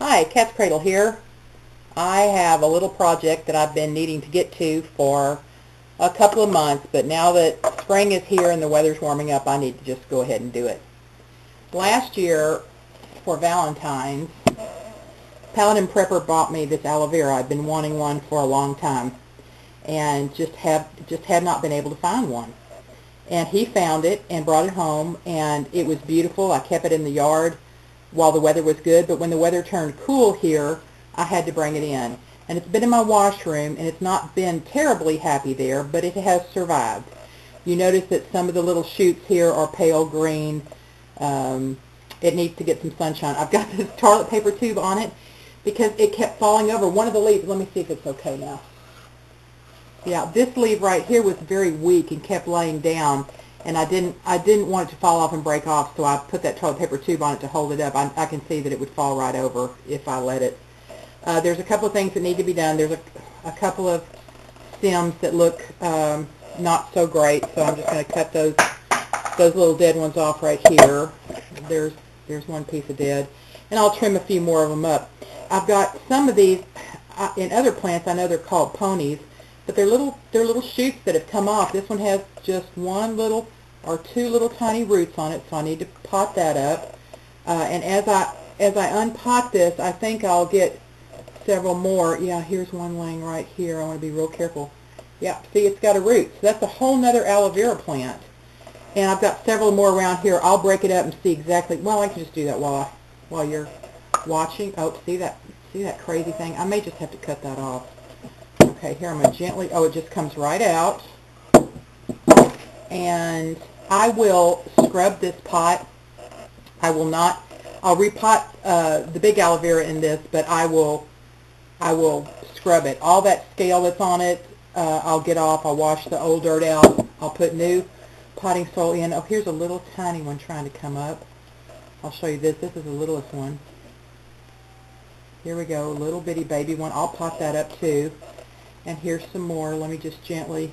Hi, Katzcradul here. I have a little project that I've been needing to get to for a couple of months, but now that spring is here and the weather's warming up, I need to just go ahead and do it. Last year, for Valentine's, PaladinPrepper bought me this aloe vera. I've been wanting one for a long time and just have not been able to find one. And he found it and brought it home, and it was beautiful. I kept it in the yard while the weather was good, but when the weather turned cool here, I had to bring it in. And it's been in my washroom, and it's not been terribly happy there, but it has survived. You notice that some of the little shoots here are pale green. It needs to get some sunshine. I've got this toilet paper tube on it because it kept falling over. One of the leaves, let me see if it's okay now. Yeah, this leaf right here was very weak and kept laying down, and I didn't want it to fall off and break off, so I put that toilet paper tube on it to hold it up. I can see that it would fall right over if I let it. There's a couple of things that need to be done. There's a couple of stems that look not so great, so I'm just going to cut those little dead ones off right here. There's one piece of dead, and I'll trim a few more of them up. I've got some of these in other plants. I know they're called ponies, but they're little shoots that have come off. This one has just one little or two little tiny roots on it, so I need to pot that up. And as I unpot this, I think I'll get several more. Yeah, here's one laying right here. I want to be real careful. Yeah, see, it's got a root. So that's a whole nother aloe vera plant. And I've got several more around here. I'll break it up and see exactly. Well, I can just do that while you're watching. Oh, see that crazy thing? I may just have to cut that off. Okay, here I'm going to gently, it just comes right out. And I will scrub this pot. I'll repot the big aloe vera in this, but I will scrub it. All that scale that's on it, I'll get off. I'll wash the old dirt out. I'll put new potting soil in. Oh, here's a little tiny one trying to come up. I'll show you this. This is the littlest one. Here we go, a little bitty baby one. I'll pot that up too. And here's some more. Let me just gently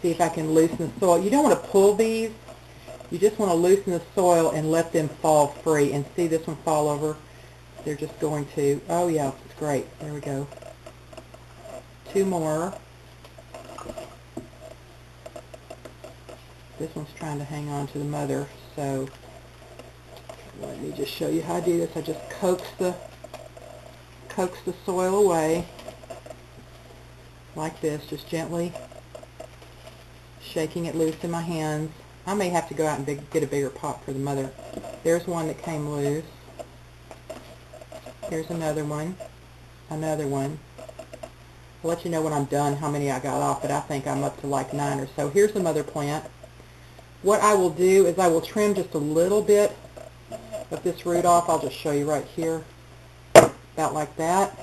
see if I can loosen the soil. You don't want to pull these. You just want to loosen the soil and let them fall free. And see this one fall over? They're just going to. Oh yeah, it's great. There we go. Two more. This one's trying to hang on to the mother. So let me just show you how I do this. I just coax the soil away. Like this, just gently shaking it loose in my hands. I may have to go out and get a bigger pot for the mother. There's one that came loose. Here's another one. Another one. I'll let you know when I'm done how many I got off, but I think I'm up to like 9 or so. Here's the mother plant. What I will do is I will trim just a little bit of this root off. I'll just show you right here. About like that.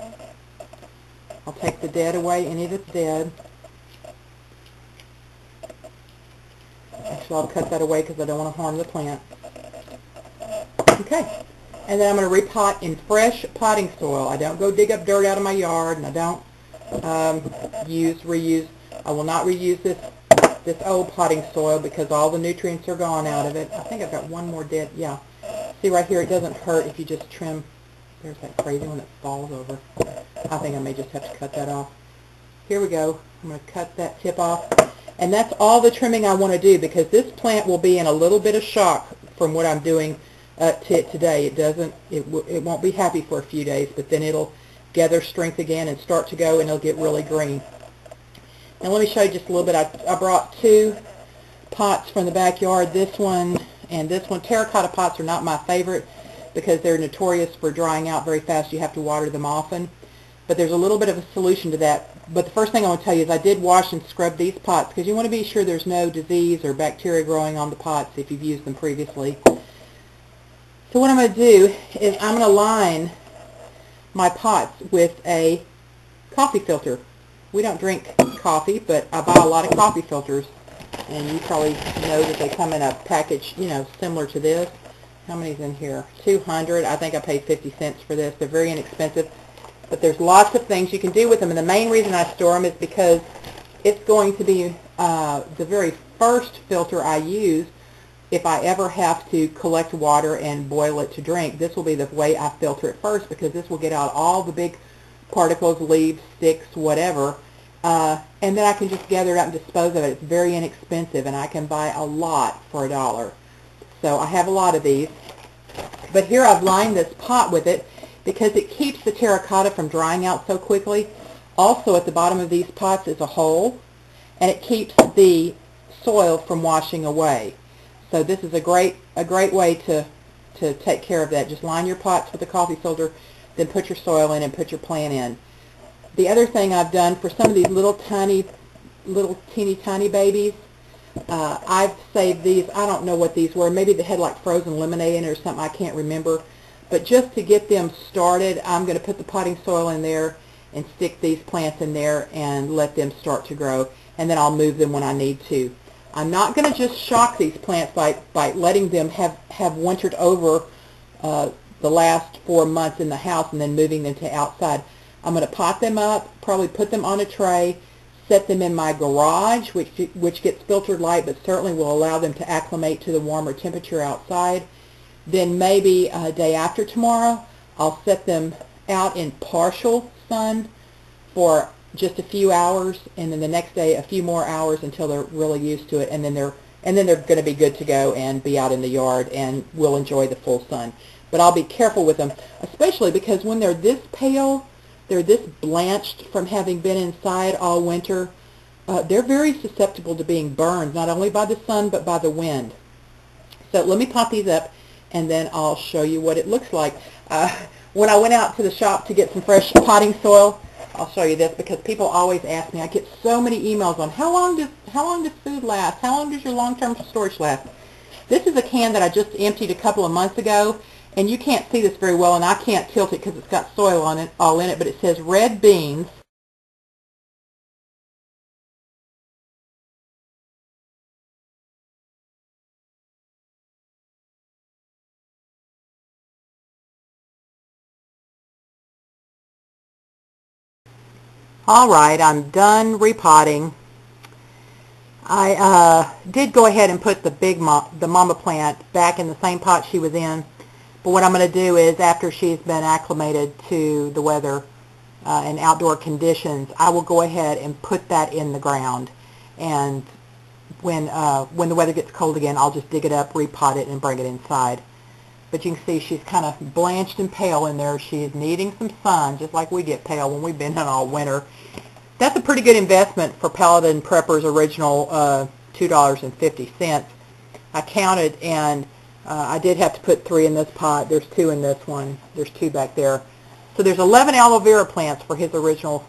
I'll take the dead away, any that's dead. Actually, I'll cut that away because I don't want to harm the plant. Okay. And then I'm going to repot in fresh potting soil. I don't go dig up dirt out of my yard, and I don't reuse. I will not reuse this old potting soil because all the nutrients are gone out of it. I think I've got one more dead. Yeah. See right here, it doesn't hurt if you just trim. There's that crazy one that falls over. I think I may just have to cut that off. Here we go. I'm going to cut that tip off. And that's all the trimming I want to do because this plant will be in a little bit of shock from what I'm doing to it today. It won't be happy for a few days, but then it'll gather strength again and start to go, and it'll get really green. Now let me show you just a little bit. I brought two pots from the backyard, this one and this one. Terracotta pots are not my favorite because they're notorious for drying out very fast. You have to water them often. But there's a little bit of a solution to that. But the first thing I want to tell you is I did wash and scrub these pots because you want to be sure there's no disease or bacteria growing on the pots if you've used them previously. So what I'm going to do is I'm going to line my pots with a coffee filter. We don't drink coffee, but I buy a lot of coffee filters. And you probably know that they come in a package, similar to this. How many's in here? 200. I think I paid 50 cents for this. They're very inexpensive. But there's lots of things you can do with them. And the main reason I store them is because it's going to be the very first filter I use if I ever have to collect water and boil it to drink, this will be the way I filter it first, because this will get out all the big particles, leaves, sticks, whatever, and then I can just gather it out and dispose of it. It's very inexpensive, and I can buy a lot for $1. So I have a lot of these. But here I've lined this pot with it because it keeps the terracotta from drying out so quickly. Also at the bottom of these pots is a hole, and it keeps the soil from washing away. So this is a great way to take care of that. Just line your pots with a coffee filter, then put your soil in and put your plant in. The other thing I've done for some of these little teeny tiny babies, I've saved these. I don't know what these were. Maybe they had like frozen lemonade in it or something. I can't remember. But just to get them started, I'm going to put the potting soil in there and stick these plants in there and let them start to grow. And then I'll move them when I need to. I'm not going to just shock these plants by letting them have wintered over the last 4 months in the house and then moving them to outside. I'm going to pot them up, probably put them on a tray, set them in my garage, which gets filtered light, but certainly will allow them to acclimate to the warmer temperature outside. Then maybe a day after tomorrow, I'll set them out in partial sun for just a few hours, and then the next day a few more hours until they're really used to it, and then they're going to be good to go and be out in the yard and will enjoy the full sun. But I'll be careful with them, especially because when they're this pale, they're this blanched from having been inside all winter, they're very susceptible to being burned, not only by the sun but by the wind. So let me pop these up, and then I'll show you what it looks like. When I went out to the shop to get some fresh potting soil, I'll show you this because people always ask me. I get so many emails on how long does food last? How long does your long-term storage last? This is a can that I just emptied a couple of months ago, and you can't see this very well, and I can't tilt it because it's got soil on it, all in it, but it says red beans. All right, I'm done repotting. I did go ahead and put the mama plant back in the same pot she was in. But what I'm going to do is, after she's been acclimated to the weather and outdoor conditions, I will go ahead and put that in the ground. And when the weather gets cold again, I'll just dig it up, repot it, and bring it inside. But you can see she's kind of blanched and pale in there. She's needing some sun, just like we get pale when we've been in all winter. That's a pretty good investment for PaladinPrepper's original $2.50. I counted, and I did have to put 3 in this pot. There's 2 in this one. There's 2 back there. So there's 11 aloe vera plants for his original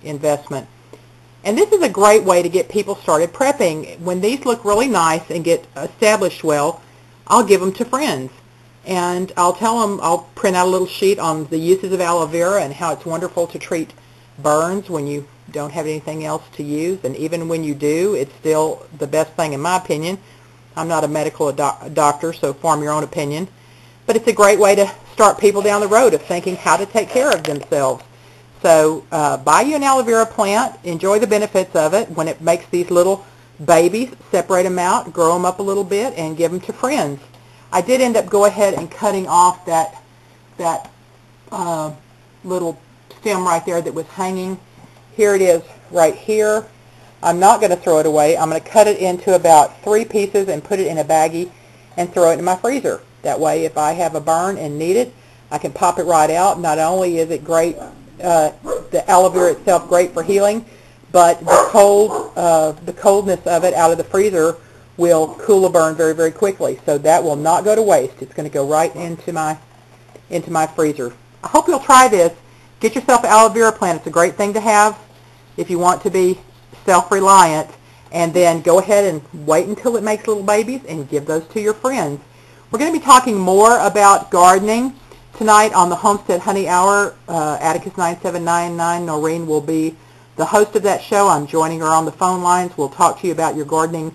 investment. And this is a great way to get people started prepping. When these look really nice and get established well, I'll give them to friends. And I'll tell them, I'll print out a little sheet on the uses of aloe vera and how it's wonderful to treat burns when you don't have anything else to use. And even when you do, it's still the best thing in my opinion. I'm not a medical doctor, so form your own opinion. But it's a great way to start people down the road of thinking how to take care of themselves. So buy you an aloe vera plant, enjoy the benefits of it. When it makes these little babies, separate them out, grow them up a little bit, and give them to friends. I did end up go ahead and cutting off that little stem right there that was hanging. Here it is right here. I'm not going to throw it away. I'm going to cut it into about 3 pieces and put it in a baggie and throw it in my freezer. That way, if I have a burn and need it, I can pop it right out. Not only is it great, the aloe vera itself great for healing, but the coldness of it out of the freezer will cool a burn very, very quickly. So that will not go to waste. It's going to go right into my freezer. I hope you'll try this. Get yourself an aloe vera plant. It's a great thing to have if you want to be self-reliant, and then go ahead and wait until it makes little babies and give those to your friends. We're going to be talking more about gardening tonight on the Homestead Honey Hour. Atticus 9799, Noreen, will be the host of that show. I'm joining her on the phone lines. We'll talk to you about your gardening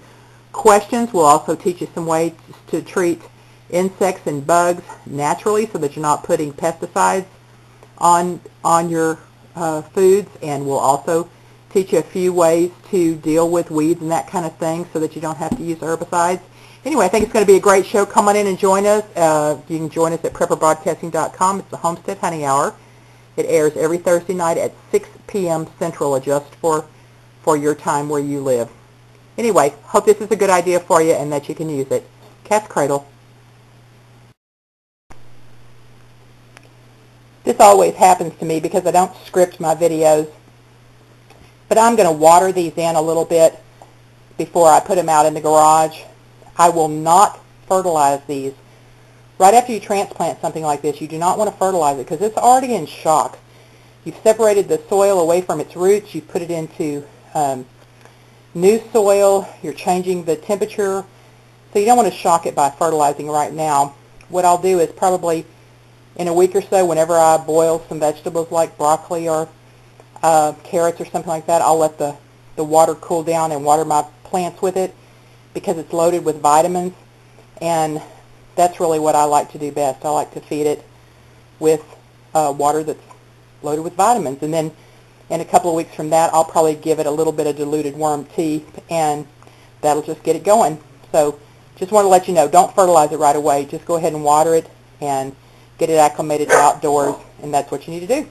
questions. We'll also teach you some ways to treat insects and bugs naturally so that you're not putting pesticides on your foods, and we'll also teach you a few ways to deal with weeds and that kind of thing so that you don't have to use herbicides. Anyway, I think it's going to be a great show. Come on in and join us. You can join us at prepperbroadcasting.com. It's the Homestead Honey Hour. It airs every Thursday night at 6 p.m. Central, adjust for your time where you live. Anyway, hope this is a good idea for you and that you can use it. Cat's Cradle. This always happens to me because I don't script my videos. But I'm going to water these in a little bit before I put them out in the garage. I will not fertilize these. Right after you transplant something like this, you do not want to fertilize it because it's already in shock. You've separated the soil away from its roots. You've put it into new soil. You're changing the temperature. So you don't want to shock it by fertilizing right now. What I'll do is probably in a week or so, whenever I boil some vegetables like broccoli or carrots or something like that, I'll let the water cool down and water my plants with it because it's loaded with vitamins, and that's really what I like to do best. I like to feed it with water that's loaded with vitamins, and then in a couple of weeks from that I'll probably give it a little bit of diluted worm tea, and that'll just get it going. So just want to let you know, don't fertilize it right away. Just go ahead and water it and get it acclimated to outdoors, and that's what you need to do.